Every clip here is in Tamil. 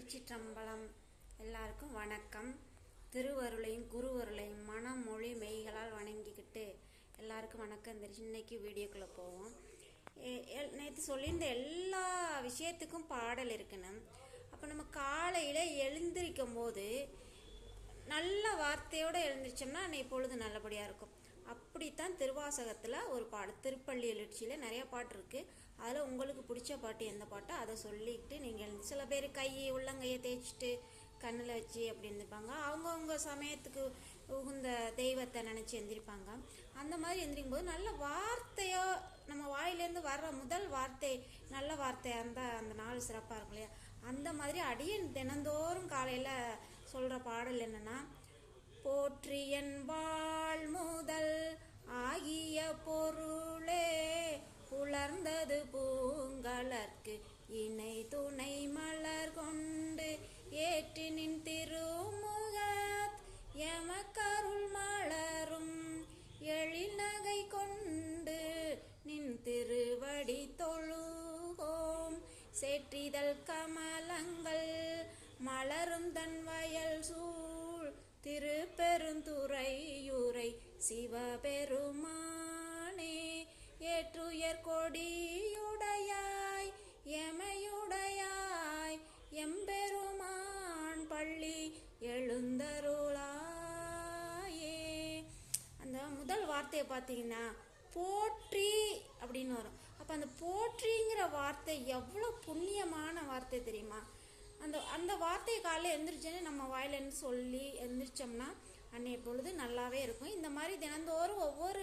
திருச்சிற்றம்பலம். எல்லாருக்கும் வணக்கம். திருவருளையும் குருவருளையும் மனம் மொழி மெய்களால் வணங்கிக்கிட்டு எல்லாருக்கும் வணக்கம் தெரிஞ்சு இன்னைக்கு வீடியோக்குள்ளே போவோம். நேற்று சொல்லியிருந்த எல்லா விஷயத்துக்கும் பாடல் இருக்குன்னு. அப்போ நம்ம காலையில் எழுந்திருக்கும் போது நல்ல வார்த்தையோடு எழுந்திரிச்சோம்னா அன்னைக்கு பொழுது நல்லபடியாக இருக்கும். அப்படித்தான் திருவாசகத்தில் ஒரு பாட்டு, திருப்பள்ளி எழுச்சியில் நிறைய பாட்டு இருக்குது. அதில் உங்களுக்கு பிடிச்ச பாட்டு எந்த பாட்டோ அதை சொல்லிட்டு நீங்கள் சில பேர் உள்ளங்கையை தேய்ச்சிட்டு கண்ணில் வச்சு அப்படி இருந்திருப்பாங்க. அவங்கவுங்க சமயத்துக்கு உகுந்த தெய்வத்தை நினச்சி எழுந்திருப்பாங்க. அந்த மாதிரி எழுந்திரிக்கும் போது நல்ல வார்த்தையோ நம்ம வாயிலேருந்து வர்ற முதல் வார்த்தை நல்ல வார்த்தையாக இருந்தால் அந்த நாள் சிறப்பாக இருக்கும் இல்லையா? அந்த மாதிரி அடியன் தினந்தோறும் காலையில் சொல்கிற பாடல் என்னென்னா, போற்றியன் வாழ் முதல் ஆகிய பொருளே உலர்ந்தது பூங்கலர்க்கு இணை துணை மலர் கொண்டு ஏற்றினின் திருமுகத் எமக்கருள் மலரும் எழில்நகை கொண்டு நின் திருவடி தொழுகோம். சேற்றிதழ் கமலங்கள் மலரும் தன் வயல் சூழ் திருப்பெருந்துறையுரை சிவபெருமானே. ஏற்றுயர் கொடியுடையாய் எமையுடையாய் எம்பெருமான் பள்ளி எழுந்தருளாயே. அந்த முதல் வார்த்தையை பார்த்தீங்கன்னா போற்றி அப்படின்னு வரும். அப்போ அந்த போற்றிங்கிற வார்த்தை எவ்வளோ புண்ணியமான வார்த்தை தெரியுமா? அந்த வார்த்தை காலையில் எழுந்திரிச்சோன்னு நம்ம வாயிலேருந்து சொல்லி எழுந்திரிச்சோம்னா அன்றைய பொழுது நல்லாவே இருக்கும். இந்த மாதிரி தினந்தோறும் ஒவ்வொரு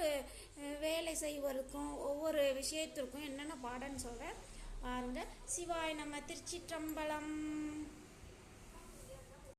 வேலை செய்வதற்கும் ஒவ்வொரு விஷயத்திற்கும் என்னென்ன பாடன்னு சொல்கிறேன் பாருங்க. சிவாய் நம்ம திருச்சிற்றம்பலம்.